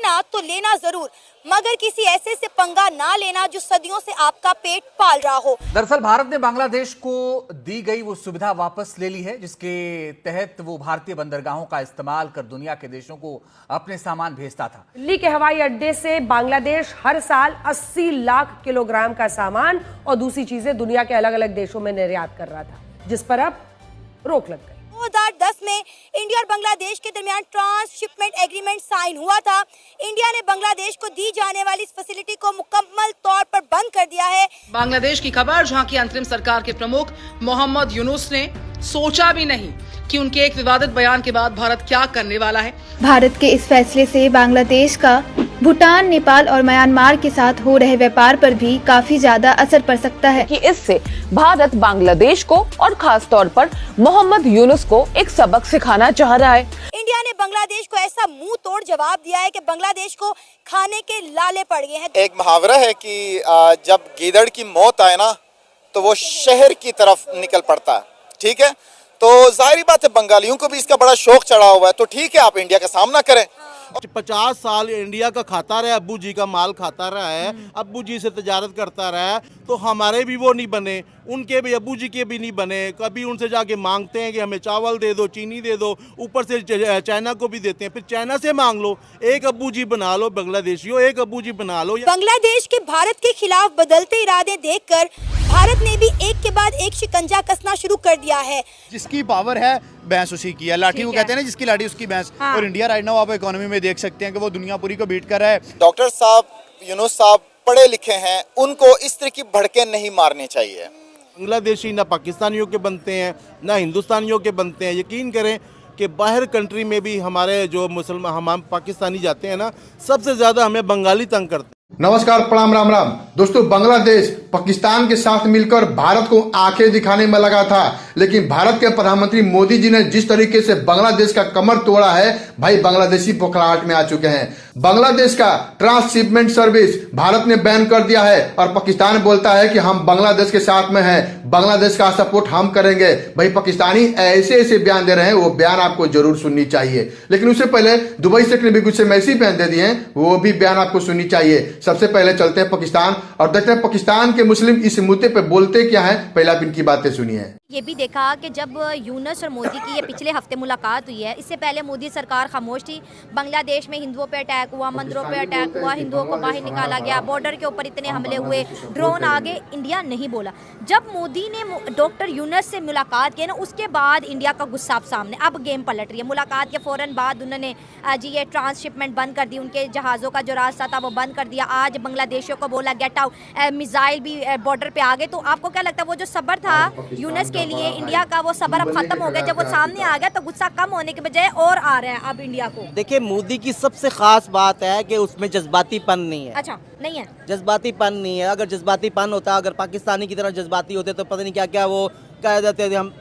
लेना तो लेना जरूर, मगर किसी ऐसे से पंगा ना लेना जो सदियों से आपका पेट पाल रहा हो। दरअसल भारत ने बांग्लादेश को दी गई वो सुविधा वापस ले ली है जिसके तहत वो भारतीय बंदरगाहों का इस्तेमाल कर दुनिया के देशों को अपने सामान भेजता था। दिल्ली के हवाई अड्डे से बांग्लादेश हर साल 80 लाख किलोग्राम का सामान और दूसरी चीजें दुनिया के अलग अलग देशों में निर्यात कर रहा था, जिस पर अब रोक लग गई। 2010 में इंडिया और बांग्लादेश के दरमियान ट्रांसशिपमेंट एग्रीमेंट साइन हुआ था। इंडिया ने बांग्लादेश को दी जाने वाली इस फैसिलिटी को मुकम्मल तौर पर बंद कर दिया है। बांग्लादेश की खबर जहां की अंतरिम सरकार के प्रमुख मोहम्मद यूनुस ने सोचा भी नहीं कि उनके एक विवादित बयान के बाद भारत क्या करने वाला है। भारत के इस फैसले से बांग्लादेश का भूटान, नेपाल और म्यांमार के साथ हो रहे व्यापार पर भी काफी ज्यादा असर पड़ सकता है कि इससे भारत बांग्लादेश को और खास तौर पर मोहम्मद यूनुस को एक सबक सिखाना चाह रहा है। इंडिया ने बांग्लादेश को ऐसा मुंह तोड़ जवाब दिया है कि बांग्लादेश को खाने के लाले पड़ गए हैं। एक मुहावरा है कि जब गीदड़ की मौत आए ना तो वो शहर की तरफ निकल पड़ता है, ठीक है। तो जाहिर बात है बंगालियों को भी इसका बड़ा शौक चढ़ा हुआ है, तो ठीक है आप इंडिया का सामना करें। 50 साल इंडिया का खाता रहा है, अब्बू जी का माल खाता रहा है, अब्बू जी से तजारत करता रहा है, तो हमारे भी वो नहीं बने, उनके भी अब्बू जी के भी नहीं बने। कभी उनसे जाके मांगते हैं कि हमें चावल दे दो, चीनी दे दो, ऊपर से चाइना को भी देते हैं, फिर चाइना से मांग लो। एक अब्बू जी बना लो बांग्लादेशियों, एक अब्बू जी बना लो। बांग्लादेश के भारत के खिलाफ बदलते इरादे देखकर भारत ने भी एक के बाद एक शिकंजा कसना शुरू कर दिया है। जिसकी पावर है भैंस उसी की है, लाठी वो कहते हैं ना, जिसकी लाठी उसकी भैंस। और इंडिया राइट नाउ आप इकोनॉमी में देख सकते हैं कि वो दुनिया पूरी को बीट कर रहा है। डॉक्टर साहब, यूनुस साहब पढ़े लिखे हैं, उनको इस तरह की भड़के नहीं मारने चाहिए। बांग्लादेशी ना पाकिस्तानियों के बनते हैं ना हिंदुस्तानियों के बनते हैं। यकीन करें कि बाहर कंट्री में भी हमारे जो मुसलमान हम पाकिस्तानी जाते हैं ना, सबसे ज्यादा हमें बंगाली तंग करते हैं। नमस्कार, प्रणाम, राम राम दोस्तों। बांग्लादेश पाकिस्तान के साथ मिलकर भारत को आंखें दिखाने में लगा था, लेकिन भारत के प्रधानमंत्री मोदी जी ने जिस तरीके से बांग्लादेश का कमर तोड़ा है, भाई बांग्लादेशी बौखलाहट में आ चुके हैं। बांग्लादेश का ट्रांसशिपमेंट सर्विस भारत ने बैन कर दिया है और पाकिस्तान बोलता है कि हम बांग्लादेश के साथ में हैं, बांग्लादेश का सपोर्ट हम करेंगे। भाई पाकिस्तानी ऐसे ऐसे बयान दे रहे हैं, वो बयान आपको जरूर सुननी चाहिए। लेकिन उससे पहले दुबई शेख ने भी कुछ ऐसे बयान दे दिए हैं, वो भी बयान आपको सुननी चाहिए। सबसे पहले चलते हैं पाकिस्तान और देखते हैं पाकिस्तान के मुस्लिम इस मुद्दे पे बोलते क्या है। पहले आप इनकी बातें सुनिए। ये भी देखा कि जब यूनुस और मोदी की ये पिछले हफ्ते मुलाकात हुई है, इससे पहले मोदी सरकार खामोश थी। बांग्लादेश में हिंदुओं पे अटैक हुआ, मंदिरों पे अटैक हुआ, हिंदुओं को बाहर निकाला गया, बॉर्डर के ऊपर इतने हमले हुए, ड्रोन आ गए, इंडिया नहीं बोला। जब मोदी ने डॉक्टर यूनुस से मुलाकात की ना, उसके बाद इंडिया का गुस्सा सामने। अब गेम पलट रही है। मुलाकात के फ़ौरन बाद उन्होंने जी ये ट्रांसशिपमेंट बंद कर दी, उनके जहाज़ों का जो रास्ता था वो बंद कर दिया। आज बांग्लादेशियों को बोला गेट आउट, मिसाइल भी बॉर्डर पे आ गए। तो आपको क्या लगता है वो जो सब्र था यूनुस के लिए इंडिया का, वो सब्र अब खत्म हो गया? जब वो सामने आ गया तो गुस्सा कम होने के बजाय और आ रहा है अब इंडिया को। देखिए, मोदी की सबसे खास बात है कि उसमें जज्बातीपन नहीं है। अच्छा, नहीं है जज्बातीपन नहीं है। अगर जज्बातीपन होता, अगर पाकिस्तानी की तरह जज्बाती होते तो पता नहीं क्या क्या वो कह देते थे, हम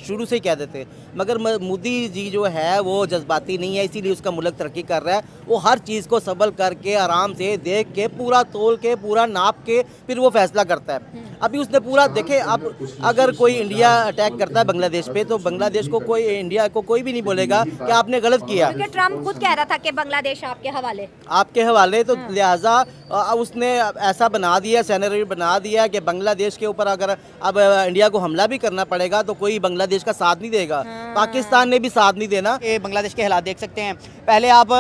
शुरू से ही कह देते। मगर मोदी जी जो है वो जज्बाती नहीं है, इसीलिए उसका मुल्क तरक्की कर रहा है। वो हर चीज़ को सबल करके, आराम से देख के, पूरा तोल के, पूरा नाप के फिर वो फैसला करता है। अभी उसने पूरा देखे। अब अगर कोई इंडिया अटैक करता है बांग्लादेश पे, तो बांग्लादेश को कोई, इंडिया को कोई भी नहीं बोलेगा कि आपने गलत किया, क्योंकि ट्रम्प खुद कह रहा था कि बांग्लादेश आपके हवाले। तो लिहाजा उसने ऐसा बना दिया, सिनेरियो बना दिया कि बांग्लादेश के ऊपर अगर अब इंडिया को हमला भी करना पड़ेगा तो कोई बांग्लादेश का साथ नहीं देगा। पाकिस्तान ने भी साथ नहीं देना। ये बांग्लादेश के हालात देख सकते हैं। पहले आप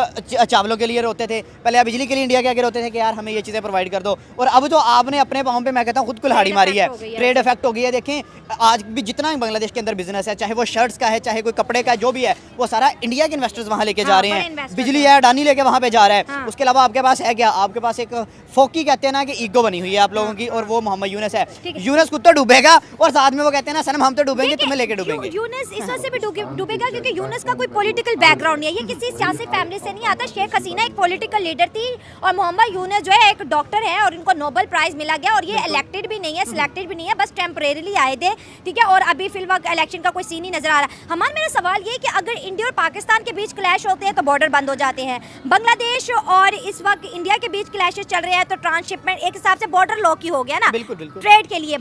चावलों के लिए रोते थे, पहले आप बिजली के लिए इंडिया के आगे रोते थे कि यार हमें ये चीज़ें प्रोवाइड कर दो, और अब तो आपने अपने पाँव पे, मैं कहता हूँ, खुद कुल्हाड़ी मारी है। ट्रेड इफेक्ट हो गई है। देखें, आज भी जितना बांग्लादेश के अंदर बिजनेस है, चाहे वो शर्ट्स का है, चाहे कोई कपड़े का, जो भी है, वो सारा इंडिया के इन्वेस्टर्स वहाँ लेके जा रहे हैं। बिजली है, अडानी लेके वहाँ पे जा रहा है। उसके अलावा आपके पास है क्या? आपके पास एक फोकी कहते हैं ना कि ईगो बनी हुई है आप लोगों की, और वो मोहम्मद यूनुस है। यूनुस खुद तो डूबेगा और साथ में वो कहते हैं ना, सनम हम तो डूबेंगे, तुम्हें लेके डूबेंगे। यूनुस इस वजह से भी डूबेगा क्योंकि यूनुस का कोई पॉलिटिकल बैकग्राउंड नहीं है, ये किसी सियासी फैमिली से नहीं आता। शेख हसीना एक पॉलिटिकल लीडर थी और मोहम्मद यूनुस जो है एक डॉक्टर है और इनको नोबेल प्राइज मिला गया, और ये इलेक्टेड भी नहीं है, सिलेक्टेड भी नहीं है, बस टेम्परेरीली आए थे, ठीक है। और अभी फिलहाल इलेक्शन का कोई सीन नहीं नजर आ रहा। हमारा मेरा सवाल ये कि अगर इंडिया और पाकिस्तान के बीच क्लैश होते हैं तो बॉर्डर बंद हो जाते हैं। बांग्लादेश और इस वक्त इंडिया के बीच क्लैशेस चल रहे हैं तो ट्रांसशिपमेंट एक हिसाब से बॉर्डर लॉक ही हो गया ना। बिल्कुल बिल्कुल। ट्रेड के लिए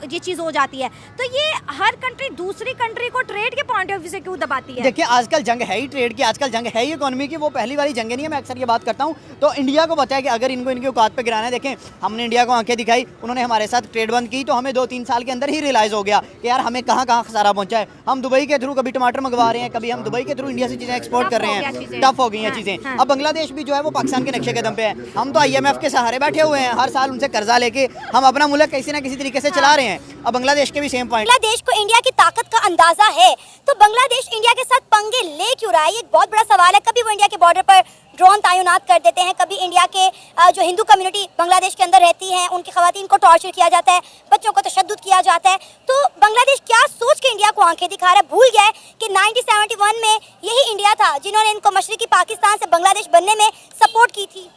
ये चीज हो जाती है। तो ये हर कंट्री दूसरी कंट्री को ट्रेड के पॉइंट ऑफ व्यू से क्यों दबाती है? देखिए, आजकल जंग है ही ट्रेड की, आजकल जंग है ही इकोनॉमी की वो पहली वाली जंग नहीं है। मैं अक्सर ये बात करता हूँ, तो इंडिया को पता है कि अगर इनको इनकी औकात पे गिराना है, देखें हमने इंडिया को आंखें दिखाई, उन्होंने हमारे साथ ट्रेड बंद की, तो हमें 2-3 साल के अंदर ही रियलाइज़ हो गया कि यार हमें कहाँ कहाँ खसारा पहुँचा है। हम दुबई के थ्रू कभी टमाटर मंगवा रहे हैं, कभी हम दुबई के थ्रू इंडिया से चीज़ें एक्सपोर्ट कर रहे हैं, टफ हो गई हैं चीज़ें। अब बांग्लादेश भी जो है वो पाकिस्तान के नक्शे कदम पे है। हम तो IMF के सहारे बैठे हुए हैं, हर साल उनसे कर्जा लेके हम अपना मुल्क किसी ना किसी तरीके से चला रहे हैं। अब बांग्लादेश के भी सेम पॉइंट। बांग्लादेश को इंडिया की ताकत का अंदाजा है, तो बांग्लादेश इंडिया के साथ पंगे ले क्यों रहा है? ये एक बहुत बड़ा सवाल है। कभी वो इंडिया के बॉर्डर पर ड्रोन तैनात कर देते हैं, कभी इंडिया के जो हिंदू कम्युनिटी बांग्लादेश के अंदर रहती है उनकी खवातीन को टॉर्चर किया जाता है, बच्चों को तशद्दुद किया जाता है। तो बांग्लादेश क्या सोच के इंडिया को आंखें दिखा रहा है? भूल गया है कि 1971 में यही इंडिया था जिन्होंने इनको मशरकी पाकिस्तान से बांग्लादेश बनने में सपोर्ट की थी।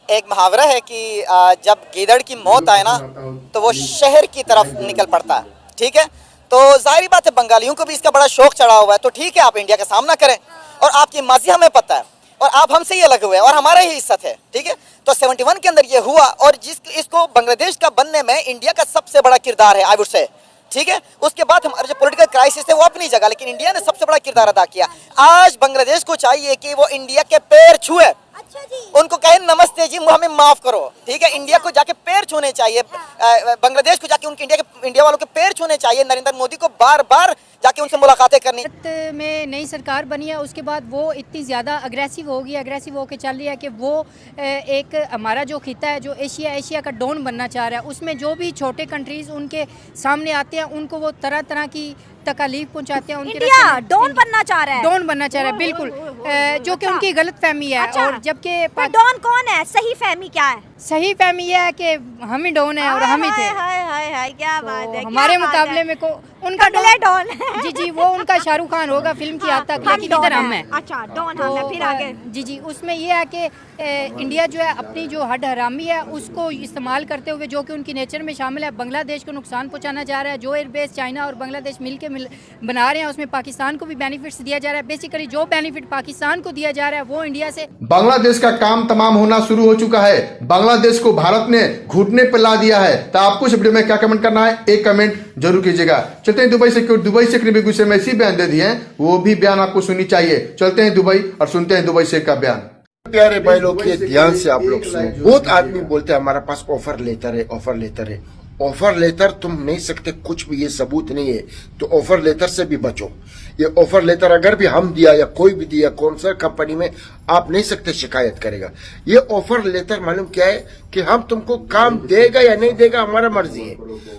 एक मुहावरा है कि जब गीदड़ की मौत आए ना तो वो शहर की तरफ निकल पड़ता है, ठीक है। तो जाहिर बात है बंगालियों को भी इसका बड़ा शौक चढ़ा हुआ है, तो ठीक है आप इंडिया का सामना करें, और आपकी माजी हमें पता है और आप हमसे ही अलग हुए हैं और हमारा ही इज्जत है, ठीक है। तो 71 के अंदर ये हुआ, और इसको बांग्लादेश का बनने में इंडिया का सबसे बड़ा किरदार है, आई वुड से, ठीक है। उसके बाद हमारे जो पॉलिटिकल क्राइसिस है वो अपनी जगह, लेकिन इंडिया ने सबसे बड़ा किरदार अदा किया। आज बांग्लादेश को चाहिए कि वो इंडिया के पैर छुए, उनको कहे नमस्ते जी हमें माफ करो, ठीक है। इंडिया को जाके पैर छूने चाहिए, बांग्लादेश को जाके उनके इंडिया वालों के पैर छूने चाहिए। नरेंद्र मोदी को बार बार जाके उनसे मुलाकातें करनी। में नई सरकार बनी है, उसके बाद वो इतनी ज़्यादा अग्रेसिव होके चल रही है कि वो एक हमारा जो खिता है जो एशिया का डॉन बनना चाह रहा है, उसमें जो भी छोटे कंट्रीज उनके सामने आते हैं उनको वो तरह तरह की तकलीफ पहुंचाते हैं। इंडिया डॉन बनना चाह रहा है, डॉन बनना चाह रहा है, बिल्कुल, जो कि उनकी गलत फहमी है। और जबकि डॉन कौन है? सही फहमी क्या है? सही फहमी यह है कि हम ही डॉन है और हम ही थे। हाय क्या बात है, हमारे मुकाबले में को उनका डॉन जी वो उनका शाहरुख खान होगा फिल्म की हद तक, लेकिन इधर हम हैं। अच्छा डॉन हम हैं, फिर आगे जी उसमें ये है कि इंडिया जो है अपनी जो हद हरामी है उसको इस्तेमाल करते हुए, जो कि उनकी नेचर में शामिल है, बांग्लादेश को नुकसान पहुंचाना जा रहा है। जो एयरबेस चाइना और बांग्लादेश मिलकर बना रहे हैं उसमें पाकिस्तान को भी बेनिफिट्स दिया जा रहा है। बेसिकली जो बेनिफिट पाकिस्तान को दिया जा रहा है वो इंडिया से। बांग्लादेश का काम तमाम होना शुरू हो चुका है। बांग्लादेश को भारत ने घुटने पर ला दिया है। तो आपको इस वीडियो में क्या कमेंट करना है, एक कमेंट जरूर कीजिएगा। चलते हैं दुबई से, क्यों दुबई से करीबी गुस्से में ऐसी बयान दे दिए हैं, वो भी बयान आपको सुननी चाहिए। चलते हैं दुबई और सुनते हैं दुबई से का बयान। प्यारे भाई लोग, ये ध्यान से आप लोग सुनो। बहुत आदमी बोलते हैं हमारे पास ऑफर लेटर है, ऑफर लेटर है। ऑफर लेटर तुम नहीं सकते कुछ भी, ये सबूत नहीं है, तो ऑफर लेटर से भी बचो। ये ऑफर लेटर अगर भी हम दिया या कोई भी दिया कौन सा कंपनी में, आप नहीं सकते शिकायत करेगा। ये ऑफर लेटर मालूम क्या है कि हम तुमको काम देगा या नहीं देगा हमारा मर्जी है।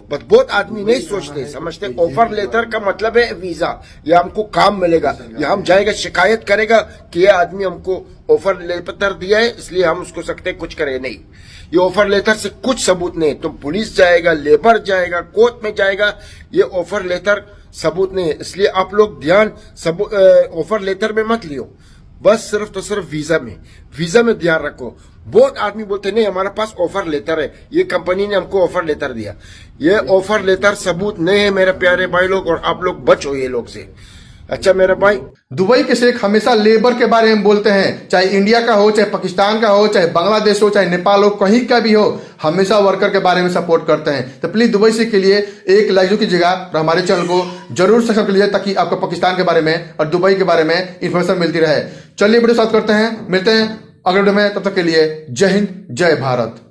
बस बहुत आदमी नहीं सोचते, समझते ऑफर लेटर का मतलब है वीजा, या हमको काम मिलेगा, या हम जाएगा शिकायत करेगा कि ये आदमी हमको ऑफर लेटर दिया है इसलिए हम उसको सकते कुछ करें। नहीं, ये ऑफर लेटर से कुछ सबूत नहीं। तुम पुलिस जाएगा, लेबर जाएगा, कोर्ट में जाएगा, ये ऑफर लेटर सबूत नहीं है। इसलिए आप लोग ध्यान ऑफर लेटर में मत लियो, बस सिर्फ तो सिर्फ वीजा में ध्यान रखो। बहुत आदमी बोलते नहीं हमारे पास ऑफर लेटर है, ये कंपनी ने हमको ऑफर लेटर दिया। ये ऑफर लेटर सबूत नहीं है मेरे प्यारे भाई लोग, और आप लोग बचो ये लोग से। अच्छा मेरा भाई, दुबई के शेख हमेशा लेबर के बारे में बोलते हैं, चाहे इंडिया का हो, चाहे पाकिस्तान का हो, चाहे बांग्लादेश हो, चाहे नेपाल हो, कहीं का भी हो, हमेशा वर्कर के बारे में सपोर्ट करते हैं। तो प्लीज दुबई से के लिए एक लाइक कीजिएगा और हमारे चैनल को जरूर सब्सक्राइब कीजिए, ताकि आपको पाकिस्तान के बारे में और दुबई के बारे में इंफॉर्मेशन मिलती रहे। चलिए वीडियो स्टार्ट करते हैं, मिलते हैं अगले वीडियो में, तब तक के लिए जय हिंद जय भारत।